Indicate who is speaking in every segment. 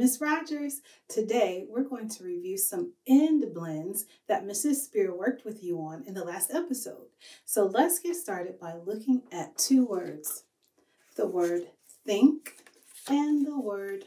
Speaker 1: Miss Rogers. Today, we're going to review some end blends that Mrs. Spear worked with you on in the last episode. So let's get started by looking at two words, the word think and the word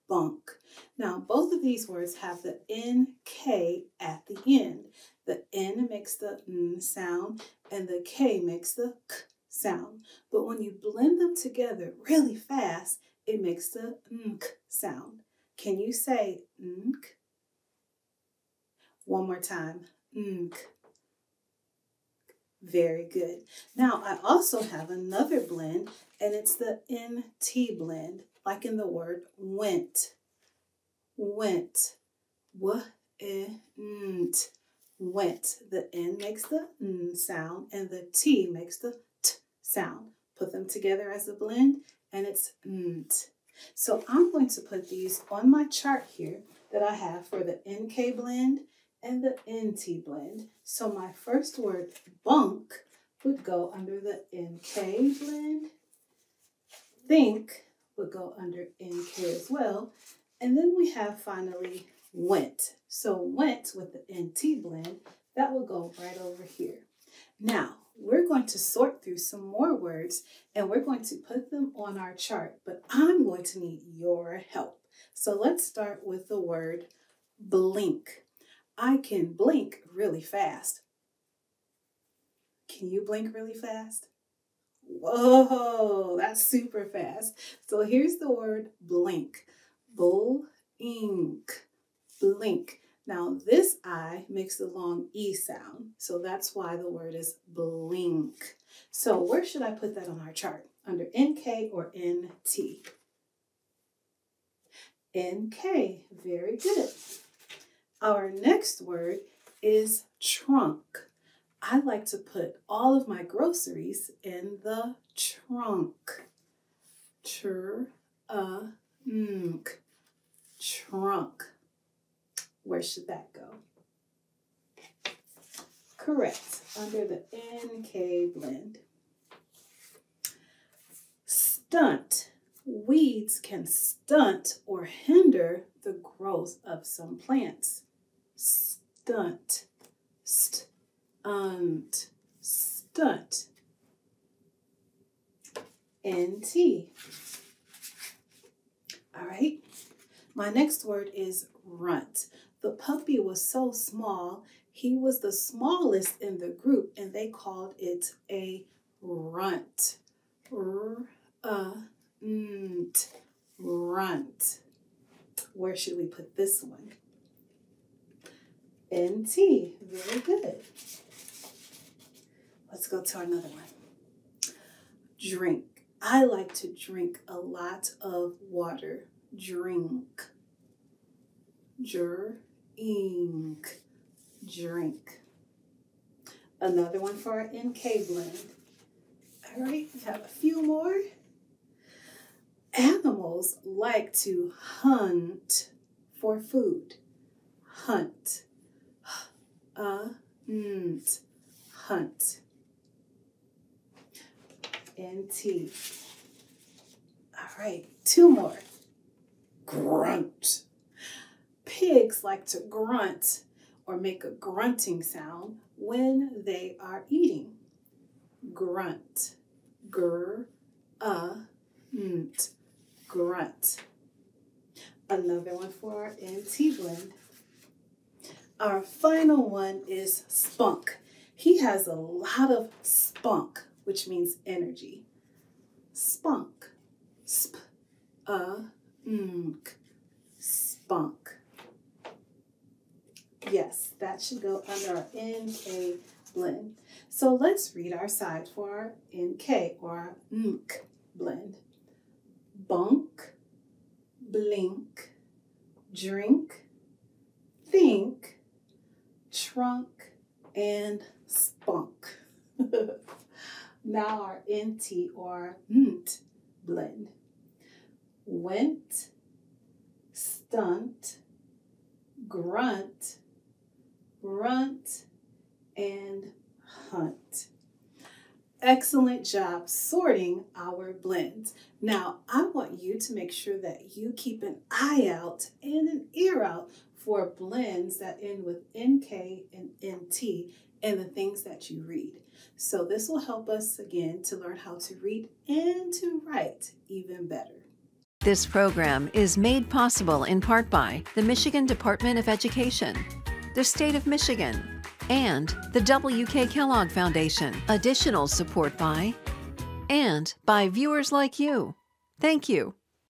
Speaker 1: bunk. Now, both of these words have the NK at the end. The N makes the N sound and the K makes the K sound. But when you blend them together really fast, it makes the NK sound. Can you say NK? One more time, NK. Very good. Now, I also have another blend, and it's the NT blend, like in the word went. Went. W-e-n-t. Went. The N makes the N sound, and the T makes the T sound. Put them together as a blend, and it's nt. So I'm going to put these on my chart here that I have for the NK blend and the NT blend. So my first word, bunk, would go under the NK blend. Think would go under NK as well. And then we have finally went. So went with the NT blend, that will go right over here. Now, we're going to sort through some more words and we're going to put them on our chart, but I'm going to need your help. So let's start with the word blink. I can blink really fast. Can you blink really fast? Whoa, that's super fast. So here's the word blink. Blink. Blink. Now this I makes the long E sound, so that's why the word is blink. So where should I put that on our chart? Under NK or NT? NK, very good. Our next word is trunk. I like to put all of my groceries in the trunk. Trunk. Where should that go? Correct, under the NK blend. Stunt. Weeds can stunt or hinder the growth of some plants. Stunt. Stunt. NT. All right. My next word is runt. The puppy was so small, he was the smallest in the group, and they called it a runt. Runt. Where should we put this one? NT. Very good. Let's go to another one. Drink. I like to drink a lot of water. Drink. Drink. Another one for our NK blend. All right, we have a few more. Animals like to hunt for food. Hunt. Hunt. NT. All right, two more. Grunt. Pigs like to grunt or make a grunting sound when they are eating. Grunt. Grunt. Another one for our NT blend. Our final one is spunk. He has a lot of spunk, which means energy. Spunk. Spunk. Yes, that should go under our NK blend. So let's read our side for our NK or our NK blend. Bunk, blink, drink, think, trunk, and spunk. Now our NT or NT blend. Went, stunt, grunt, runt, and hunt. excellent job sorting our blends. Now, I want you to make sure that you keep an eye out and an ear out for blends that end with NK and NT and the things that you read. So this will help us again to learn how to read and to write even better.
Speaker 2: This program is made possible in part by the Michigan Department of Education, the State of Michigan, and the W.K. Kellogg Foundation. Additional support by viewers like you. Thank you.